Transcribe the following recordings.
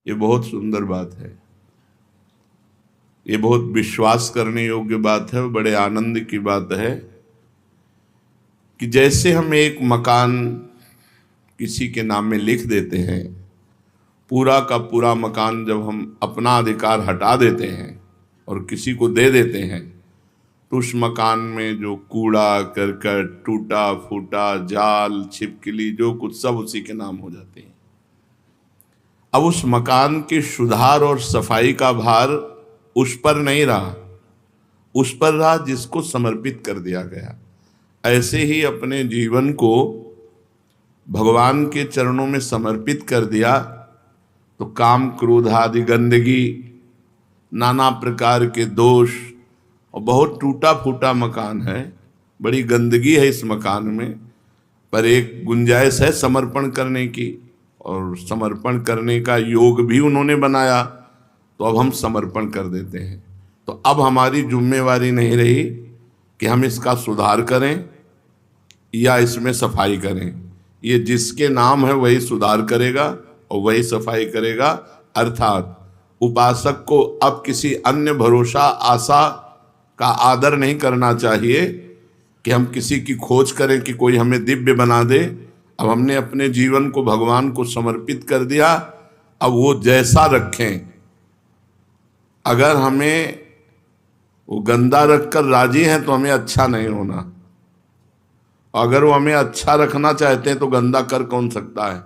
ये बहुत सुंदर बात है, ये बहुत विश्वास करने योग्य बात है, बड़े आनंद की बात है कि जैसे हम एक मकान किसी के नाम में लिख देते हैं, पूरा का पूरा मकान जब हम अपना अधिकार हटा देते हैं और किसी को दे देते हैं, तो उस मकान में जो कूड़ा करकट, टूटा फूटा, जाल, छिपकली, जो कुछ सब उसी के नाम हो जाते हैं। अब उस मकान के सुधार और सफाई का भार उस पर नहीं रहा, उस पर रहा जिसको समर्पित कर दिया गया। ऐसे ही अपने जीवन को भगवान के चरणों में समर्पित कर दिया तो काम, क्रोध आदि गंदगी, नाना प्रकार के दोष, और बहुत टूटा फूटा मकान है, बड़ी गंदगी है इस मकान में, पर एक गुंजाइश है समर्पण करने की, और समर्पण करने का योग भी उन्होंने बनाया, तो अब हम समर्पण कर देते हैं। तो अब हमारी जिम्मेवारी नहीं रही कि हम इसका सुधार करें या इसमें सफाई करें। ये जिसके नाम है वही सुधार करेगा और वही सफाई करेगा। अर्थात उपासक को अब किसी अन्य भरोसा, आशा का आदर नहीं करना चाहिए कि हम किसी की खोज करें कि कोई हमें दिव्य बना दे। अब हमने अपने जीवन को भगवान को समर्पित कर दिया, अब वो जैसा रखें। अगर हमें वो गंदा रखकर राजी हैं तो हमें अच्छा नहीं होना, अगर वो हमें अच्छा रखना चाहते हैं तो गंदा कर कौन सकता है।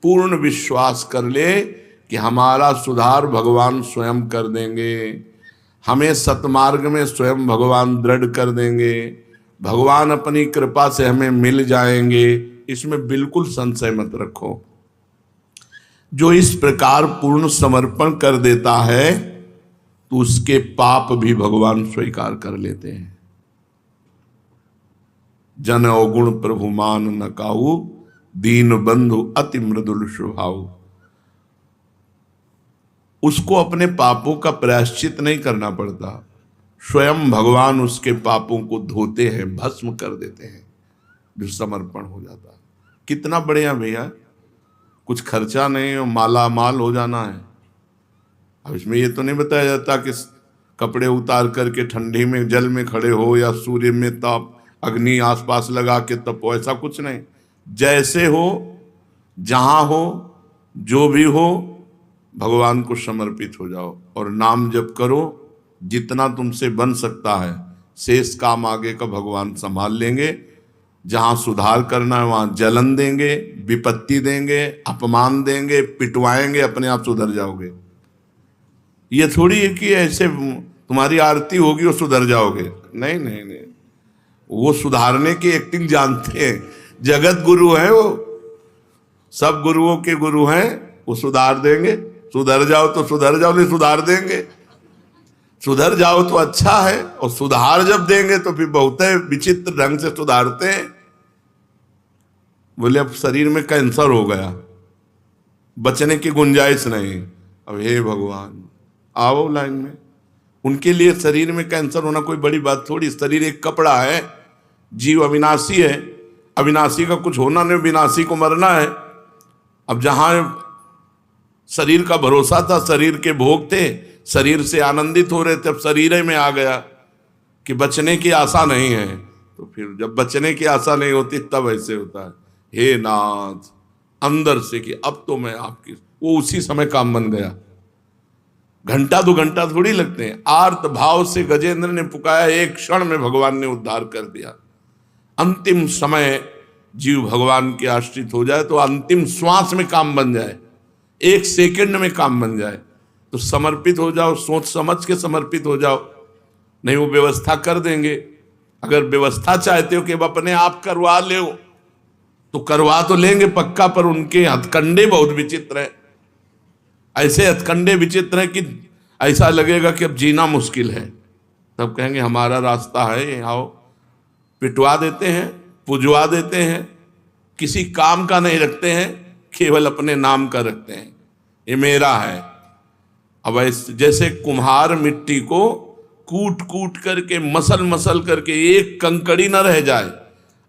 पूर्ण विश्वास कर ले कि हमारा सुधार भगवान स्वयं कर देंगे, हमें सतमार्ग में स्वयं भगवान दृढ़ कर देंगे, भगवान अपनी कृपा से हमें मिल जाएंगे, इसमें बिल्कुल संशय मत रखो। जो इस प्रकार पूर्ण समर्पण कर देता है तो उसके पाप भी भगवान स्वीकार कर लेते हैं। जन अवगुण प्रभु मान न काहू, दीन बंधु अति मृदुल स्वभाव। उसको अपने पापों का प्रायश्चित नहीं करना पड़ता, स्वयं भगवान उसके पापों को धोते हैं, भस्म कर देते हैं, जो समर्पण हो जाता है। कितना बढ़िया भैया, कुछ खर्चा नहीं और माला माल हो जाना है। अब इसमें ये तो नहीं बताया जाता कि कपड़े उतार करके ठंडी में जल में खड़े हो या सूर्य में ताप अग्नि आसपास लगा के तपो, ऐसा कुछ नहीं। जैसे हो, जहां हो, जो भी हो, भगवान को समर्पित हो जाओ और नाम जप करो। जितना तुमसे बन सकता है, शेष काम आगे का भगवान संभाल लेंगे। जहां सुधार करना है वहां जलन देंगे, विपत्ति देंगे, अपमान देंगे, पिटवाएंगे, अपने आप सुधर जाओगे। ये थोड़ी है कि ऐसे तुम्हारी आरती होगी और सुधर जाओगे, नहीं नहीं नहीं। वो सुधारने की एक्टिंग जानते हैं, जगत गुरु है वो, सब गुरुओं के गुरु हैं, वो सुधार देंगे। सुधर जाओ तो सुधर जाओ, नहीं सुधार देंगे। सुधर जाओ तो अच्छा है, और सुधार जब देंगे तो फिर बहुत विचित्र ढंग से सुधारते हैं। बोले अब शरीर में कैंसर हो गया, बचने की गुंजाइश नहीं। अब हे भगवान आओ लाइन में। उनके लिए शरीर में कैंसर होना कोई बड़ी बात थोड़ी। शरीर एक कपड़ा है, जीव अविनाशी है, अविनाशी का कुछ होना नहीं, विनाशी को मरना है। अब जहां शरीर का भरोसा था, शरीर के भोग थे, शरीर से आनंदित हो रहे थे, अब शरीर में आ गया कि बचने की आशा नहीं है। तो फिर जब बचने की आशा नहीं होती तब ऐसे होता है, हे नाथ, अंदर से कि अब तो मैं आपकी, वो उसी समय काम बन गया। घंटा दो घंटा थोड़ी लगते हैं। आर्त भाव से गजेंद्र ने पुकारा, एक क्षण में भगवान ने उद्धार कर दिया। अंतिम समय जीव भगवान के आश्रित हो जाए तो अंतिम श्वास में काम बन जाए, एक सेकंड में काम बन जाए। तो समर्पित हो जाओ, सोच समझ के समर्पित हो जाओ, नहीं वो व्यवस्था कर देंगे। अगर व्यवस्था चाहते हो कि अब अपने आप करवा ले तो करवा तो लेंगे पक्का, पर उनके हथकंडे बहुत विचित्र है। ऐसे हथकंडे विचित्र है कि ऐसा लगेगा कि अब जीना मुश्किल है। तब कहेंगे हमारा रास्ता है, आओ। पिटवा देते हैं, पुजवा देते हैं, किसी काम का नहीं रखते हैं, केवल अपने नाम का रखते हैं, ये मेरा है। अब ऐसे जैसे कुम्हार मिट्टी को कूट कूट करके, मसल मसल करके एक कंकड़ी न रह जाए।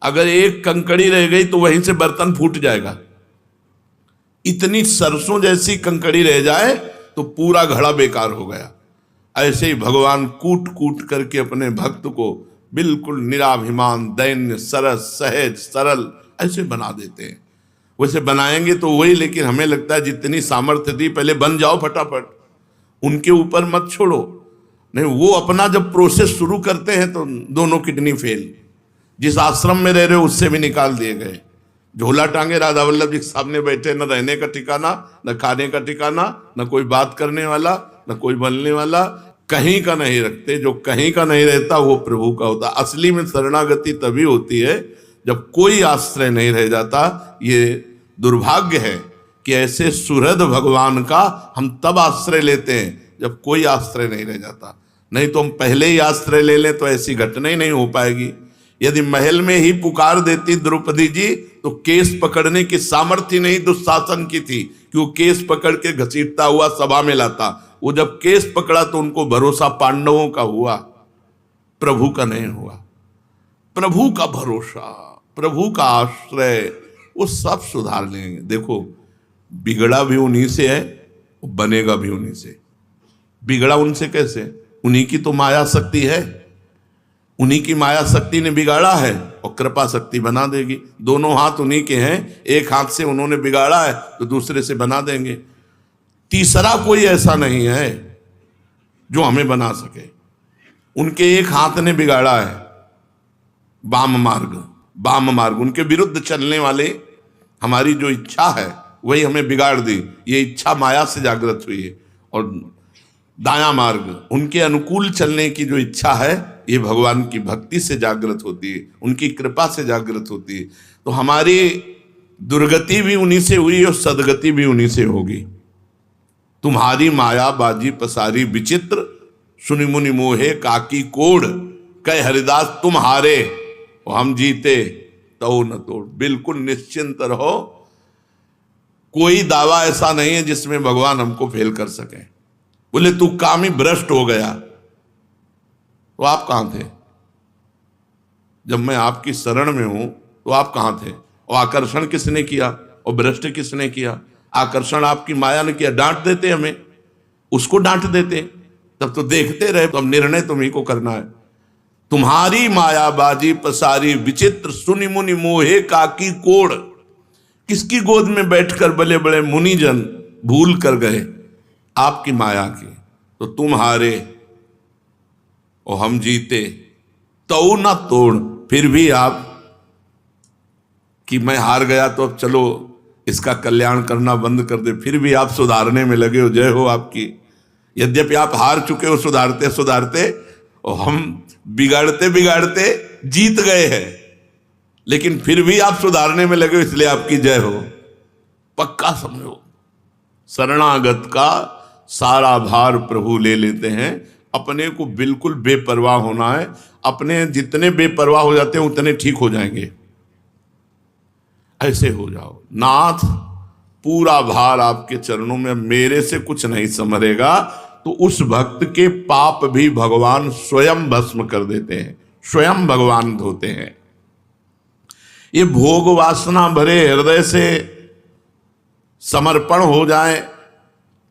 अगर एक कंकड़ी रह गई तो वहीं से बर्तन फूट जाएगा। इतनी सरसों जैसी कंकड़ी रह जाए तो पूरा घड़ा बेकार हो गया। ऐसे ही भगवान कूट कूट करके अपने भक्त को बिल्कुल निराभिमान, दैन्य, सरस, सहज, सरल ऐसे बना देते हैं। वैसे बनाएंगे तो वही, लेकिन हमें लगता है जितनी सामर्थ्य थी पहले बन जाओ फटाफट, उनके ऊपर मत छोड़ो। नहीं, वो अपना जब प्रोसेस शुरू करते हैं तो दोनों किडनी फेल। जिस आश्रम में रह रहे हो उससे भी निकाल दिए गए। झोला टांगे राधा वल्लभ जी सामने बैठे, न रहने का ठिकाना, न खाने का ठिकाना, न कोई बात करने वाला, न कोई बोलने वाला, कहीं का नहीं रखते। जो कहीं का नहीं रहता वो प्रभु का होता। असली में शरणागति तभी होती है जब कोई आश्रय नहीं रह जाता। ये दुर्भाग्य है कि ऐसे सुहृद भगवान का हम तब आश्रय लेते हैं जब कोई आश्रय नहीं रह जाता। नहीं तो हम पहले ही आश्रय ले लें तो ऐसी घटना ही नहीं हो पाएगी। यदि महल में ही पुकार देती द्रौपदी जी तो केस पकड़ने की सामर्थ्य नहीं दुशासन की थी कि वो केस पकड़ के घसीटता हुआ सभा में लाता। वो जब केस पकड़ा तो उनको भरोसा पांडवों का हुआ, प्रभु का नहीं हुआ। प्रभु का भरोसा, प्रभु का आश्रय, वो सब सुधार लेंगे। देखो, बिगड़ा भी उन्हीं से है, बनेगा भी उन्हीं से। बिगड़ा उनसे कैसे? उन्हीं की तो माया शक्ति है, उन्हीं की माया शक्ति ने बिगाड़ा है और कृपा शक्ति बना देगी। दोनों हाथ उन्हीं के हैं, एक हाथ से उन्होंने बिगाड़ा है तो दूसरे से बना देंगे। तीसरा कोई ऐसा नहीं है जो हमें बना सके। उनके एक हाथ ने बिगाड़ा है वाम मार्ग, उनके विरुद्ध चलने वाले हमारी जो इच्छा है वही हमें बिगाड़ दी। ये इच्छा माया से जागृत हुई है। और दायां मार्ग, उनके अनुकूल चलने की जो इच्छा है ये भगवान की भक्ति से जागृत होती है, उनकी कृपा से जागृत होती है। तो हमारी दुर्गति भी उन्हीं से हुई और सदगति भी उन्हीं से होगी। तुम्हारी माया बाजी पसारी विचित्र, सुनि मुनि मोहे काकी कोड़, कह हरिदास तुम हारे और हम जीते तो न तोड़। बिल्कुल निश्चिंत रहो, कोई दावा ऐसा नहीं है जिसमें भगवान हमको फेल कर सके। बोले तू काम ही भ्रष्ट हो गया, तो आप कहां थे? जब मैं आपकी शरण में हूं तो आप कहां थे? और आकर्षण किसने किया और भ्रष्ट किसने किया? आकर्षण आपकी माया ने किया। डांट देते हमें, उसको डांट देते, तब तो देखते रहे। तो अब निर्णय तुम्ही को करना है। तुम्हारी माया बाजी पसारी विचित्र, सुनि मुनि मोहे काकी कोड़। किसकी गोद में बैठकर बड़े बड़े मुनिजन भूल कर गए आपकी माया की। तो तुम हारे और हम जीते तो ना तोड़। फिर भी आप कि मैं हार गया तो अब चलो इसका कल्याण करना बंद कर दे, फिर भी आप सुधारने में लगे हो। जय हो आपकी। यद्यपि आप हार चुके हो सुधारते सुधारते, और हम बिगाड़ते बिगाड़ते जीत गए हैं, लेकिन फिर भी आप सुधारने में लगे हो, इसलिए आपकी जय हो। पक्का समझो, शरणागत का सारा भार प्रभु ले लेते हैं। अपने को बिल्कुल बेपरवाह होना है। अपने जितने बेपरवाह हो जाते हैं उतने ठीक हो जाएंगे। ऐसे हो जाओ, नाथ पूरा भार आपके चरणों में, मेरे से कुछ नहीं संभलेगा। तो उस भक्त के पाप भी भगवान स्वयं भस्म कर देते हैं, स्वयं भगवान धोते हैं। ये भोग वासना भरे हृदय से समर्पण हो जाए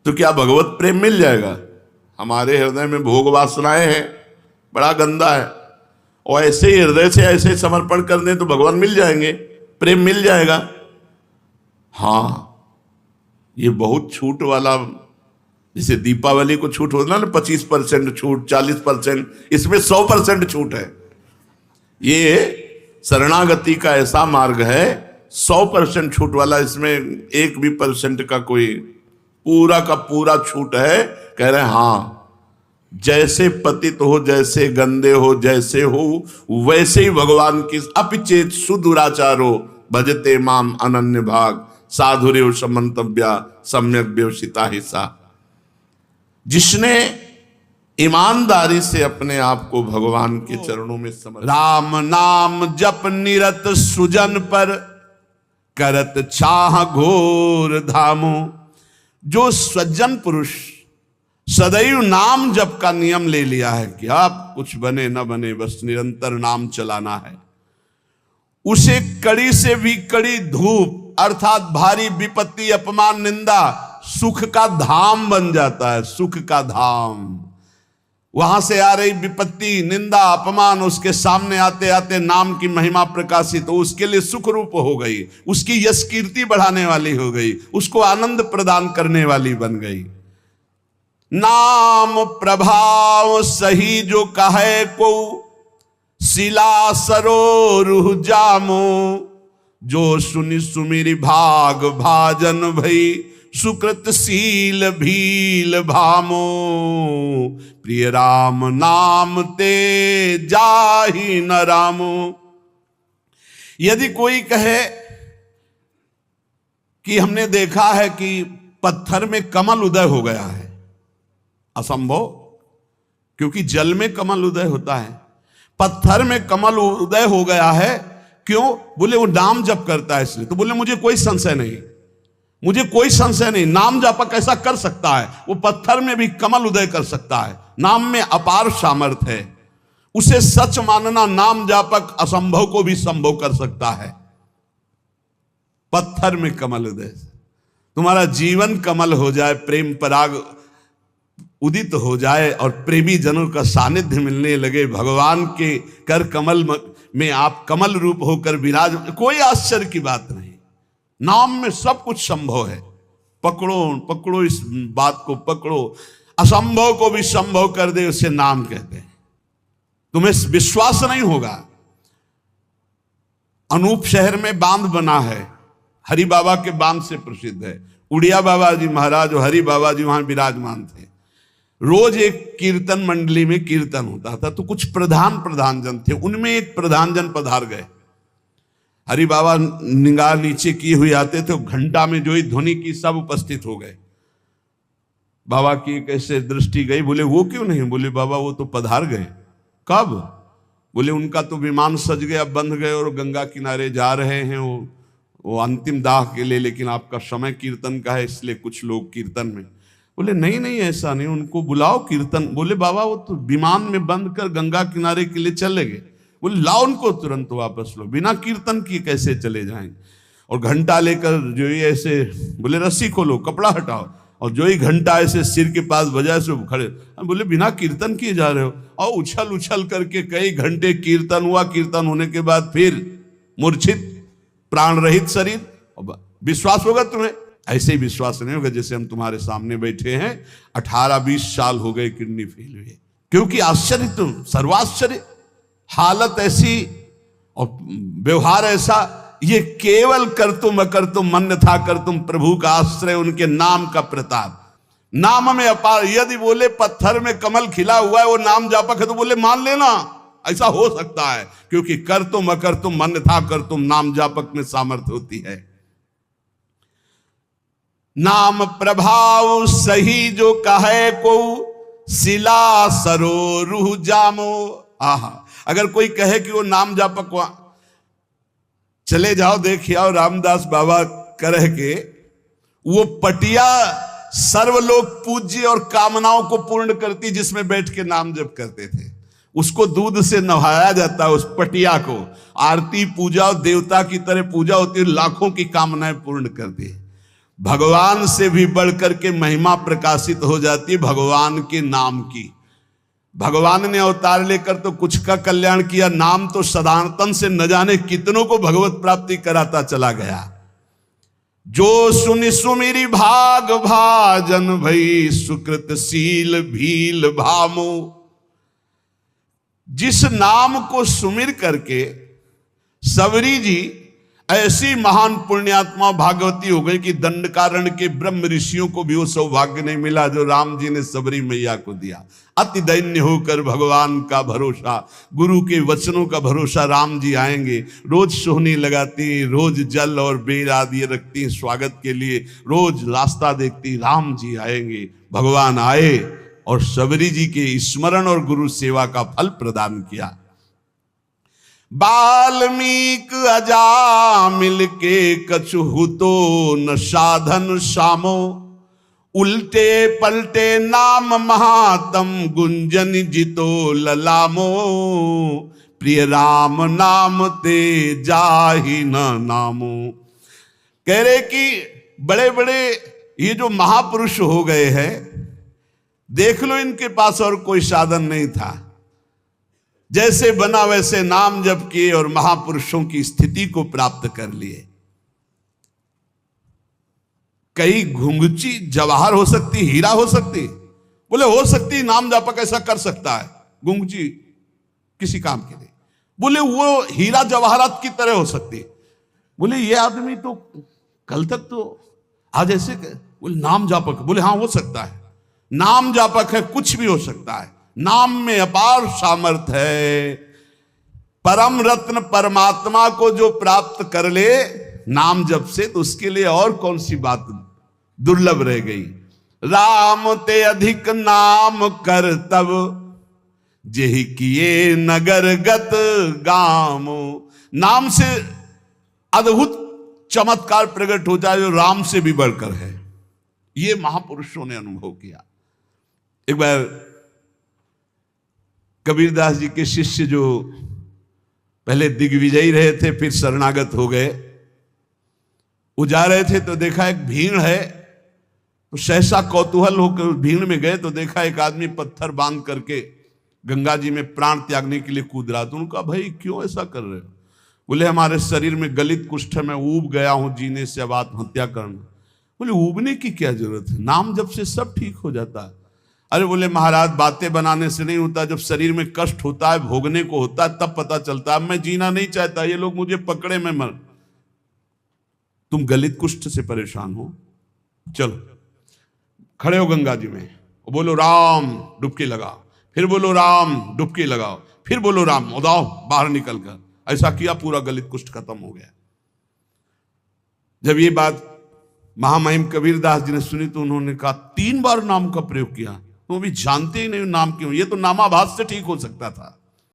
तो क्या भगवत प्रेम मिल जाएगा? हमारे हृदय में भोग वासनाएं हैं, बड़ा गंदा है। और ऐसे ही हृदय से ऐसे समर्पण कर दें तो भगवान मिल जाएंगे, प्रेम मिल जाएगा। हाँ, ये बहुत छूट वाला, जैसे दीपावली को छूट होता ना 25% छूट, 40%, इसमें 100% छूट है। ये शरणागति का ऐसा मार्ग है 100% छूट वाला। इसमें 1 भी % का कोई, पूरा का पूरा छूट है। कह रहे हैं हाँ, जैसे पतित हो, जैसे गंदे हो, जैसे हो वैसे ही भगवान की। अपिचेत सुदुराचारो भजते माम अनन्य भाग, साधुरेव समंतव्या सम्यक व्यवसिता हिस्सा। जिसने ईमानदारी से अपने आप को भगवान के चरणों में समर्पित, राम नाम जप निरत सुजन पर, करत चाह घोर धामो। जो सज्जन पुरुष सदैव नाम जप का नियम ले लिया है कि आप कुछ बने न बने बस निरंतर नाम चलाना है, उसे कड़ी से भी कड़ी धूप अर्थात भारी विपत्ति, अपमान, निंदा सुख का धाम बन जाता है। सुख का धाम, वहां से आ रही विपत्ति, निंदा, अपमान उसके सामने आते आते नाम की महिमा प्रकाशित हो, उसके लिए सुख रूप हो गई, उसकी यश कीर्ति बढ़ाने वाली हो गई, उसको आनंद प्रदान करने वाली बन गई। नाम प्रभाव सही जो कहे को, शिला सरोरुह जामो, जो सुनि सुमिरि भाग भाजन भई, सुकृतशील भील भामो, प्रिय राम नाम ते जाहि न रामो। यदि कोई कहे कि हमने देखा है कि पत्थर में कमल उदय हो गया है, असंभव, क्योंकि जल में कमल उदय होता है। पत्थर में कमल उदय हो गया है, क्यों? बोले वो नाम जप करता है इसलिए। तो बोले मुझे कोई संशय नहीं, मुझे कोई संशय नहीं, नाम जापक ऐसा कर सकता है, वो पत्थर में भी कमल उदय कर सकता है। नाम में अपार सामर्थ्य है, उसे सच मानना, नाम जापक असंभव को भी संभव कर सकता है। पत्थर में कमल उदय, तुम्हारा जीवन कमल हो जाए, प्रेम पराग उदित हो जाए और प्रेमी जनों का सानिध्य मिलने लगे, भगवान के कर कमल में आप कमल रूप होकर विराज, कोई आश्चर्य की बात नहीं। नाम में सब कुछ संभव है। पकड़ो पकड़ो, इस बात को पकड़ो, असंभव को भी संभव कर दे, उसे नाम कहते हैं। तुम्हें विश्वास नहीं होगा। अनूप शहर में बांध बना है, हरि बाबा के बांध से प्रसिद्ध है। उड़िया बाबा जी महाराज और हरि बाबा जी वहां विराजमान थे। रोज एक कीर्तन मंडली में कीर्तन होता था, तो कुछ प्रधान जन थे, उनमें एक प्रधान जन पधार गए। हरि बाबा निगाह नीचे किए हुए आते थे, घंटा में जो ही ध्वनि की सब उपस्थित हो गए। बाबा की कैसे दृष्टि गई, बोले वो क्यों नहीं? बोले बाबा वो तो पधार गए। कब? बोले उनका तो विमान सज गया, बंध गए और गंगा किनारे जा रहे हैं वो अंतिम दाह के लिए, लेकिन आपका समय कीर्तन का है इसलिए कुछ लोग कीर्तन में। बोले नहीं नहीं ऐसा नहीं, उनको बुलाओ कीर्तन। बोले बाबा वो तो विमान में बंद कर गंगा किनारे के लिए चले गए। बोले लाओ उनको तुरंत वापस लो, बिना कीर्तन किए कैसे चले जाएंगे? और घंटा लेकर जो ही ऐसे, बोले रस्सी खोलो, कपड़ा हटाओ, और जो ही घंटा ऐसे सिर के पास बजाय से खड़े, बोले बिना कीर्तन किए जा रहे हो? और उछल उछल करके कई घंटे कीर्तन हुआ। कीर्तन होने के बाद फिर मूर्छित प्राण रहित शरीर। विश्वास होगा तुम्हें? ऐसे ही विश्वास नहीं होगा जैसे हम तुम्हारे सामने बैठे हैं, 18-20 साल हो गए किडनी फेल हुए। क्योंकि आश्चर्य, तुम सर्वाश्चर्य, हालत ऐसी और व्यवहार ऐसा। ये केवल कर तुम अकर तुम मन था कर तुम, प्रभु का आश्रय, उनके नाम का प्रताप। नाम में अपार। यदि बोले पत्थर में कमल खिला हुआ है, वो नाम जापक है, तो बोले मान लेना ऐसा हो सकता है, क्योंकि कर तुम अकर तुम मन था कर तुम, नाम जापक में सामर्थ्य होती है। नाम प्रभाव सही जो कहे को, शिला सरोरुह जामो। आहा, अगर कोई कहे कि वो नाम जापक, चले जाओ देखिए आओ, रामदास बाबा कह के वो पटिया सर्वलोक पूज्य और कामनाओं को पूर्ण करती, जिसमें बैठ के नाम जप करते थे, उसको दूध से नहाया जाता है। उस पटिया को आरती पूजा और देवता की तरह पूजा होती है, लाखों की कामनाएं पूर्ण करती है। भगवान से भी बढ़कर के महिमा प्रकाशित हो जाती है भगवान के नाम की। भगवान ने अवतार लेकर तो कुछ का कल्याण किया, नाम तो सदानतन से न जाने कितनों को भगवत प्राप्ति कराता चला गया। जो सुनि सुमिरि भाग भाजन भई, सुकृतशील भील भामो। जिस नाम को सुमिर करके सबरी जी ऐसी महान पुण्यात्मा भागवती हो गई कि दंडकारण्य के ब्रह्म ऋषियों को भी वो सौभाग्य नहीं मिला जो राम जी ने सबरी मैया को दिया। अति दैन्य होकर भगवान का भरोसा, गुरु के वचनों का भरोसा, राम जी आएंगे। रोज सोहनी लगाती, रोज जल और बेल आदि रखती स्वागत के लिए, रोज रास्ता देखती, राम जी आएंगे। भगवान आए और सबरी जी के स्मरण और गुरु सेवा का फल प्रदान किया। बाल्मीक अजामिल के कछु तो न साधन सामो, उल्टे पलटे नाम महातम गुंजन जितो ललामो। प्रिय राम नाम ते जाहि न नामो। कह रहे कि बड़े बड़े ये जो महापुरुष हो गए हैं, देख लो इनके पास और कोई साधन नहीं था, जैसे बना वैसे नाम जप किए और महापुरुषों की स्थिति को प्राप्त कर लिए। कई घुंघची जवाहर हो सकती, हीरा हो सकती, बोले हो सकती, नाम जापक ऐसा कर सकता है, घुंघची किसी काम के लिए, बोले वो हीरा जवाहरात की तरह हो सकती। बोले ये आदमी तो कल तक तो आज ऐसे, बोले नाम जापक, बोले हाँ हो सकता है, नाम जापक है, कुछ भी हो सकता है, नाम में अपार सामर्थ्य है। परम रत्न परमात्मा को जो प्राप्त कर ले नाम जप से, तो उसके लिए और कौन सी बात दुर्लभ रह गई। राम ते अधिक नाम कर तब, जेहि किए नगर गत गाम। नाम से अद्भुत चमत्कार प्रकट हो जाए जो राम से भी बढ़कर है, ये महापुरुषों ने अनुभव किया। एक बार कबीरदास जी के शिष्य जो पहले दिग्विजयी रहे थे फिर शरणागत हो गए, वो जा रहे थे तो देखा एक भीड़ है, तो सहसा कौतूहल होकर भीड़ में गए तो देखा एक आदमी पत्थर बांध करके गंगा जी में प्राण त्यागने के लिए कूद रहा। तो उनका भाई क्यों ऐसा कर रहे हो? बोले हमारे शरीर में गलित कुष्ठ है, मैं ऊब गया हूं जीने से, अब आत्महत्या करना। बोले ऊबने की क्या जरूरत है, नाम जब से सब ठीक हो जाता है। अरे बोले महाराज बातें बनाने से नहीं होता, जब शरीर में कष्ट होता है, भोगने को होता है, तब पता चलता है। मैं जीना नहीं चाहता, ये लोग मुझे पकड़े मैं मर। तुम गलित कुष्ठ से परेशान हो, चलो खड़े हो गंगा जी में, बोलो राम, डुबकी लगाओ, फिर बोलो राम, डुबकी लगाओ, फिर बोलो राम, उदाओ बाहर निकल कर। ऐसा किया, पूरा गलित कुष्ठ खत्म हो गया। जब ये बात महामहिम कबीरदास जी ने सुनी तो उन्होंने कहा 3 बार नाम का प्रयोग किया, तुम अभी जानते ही नहीं नाम क्यों, ये तो नामाभास से ठीक हो सकता था।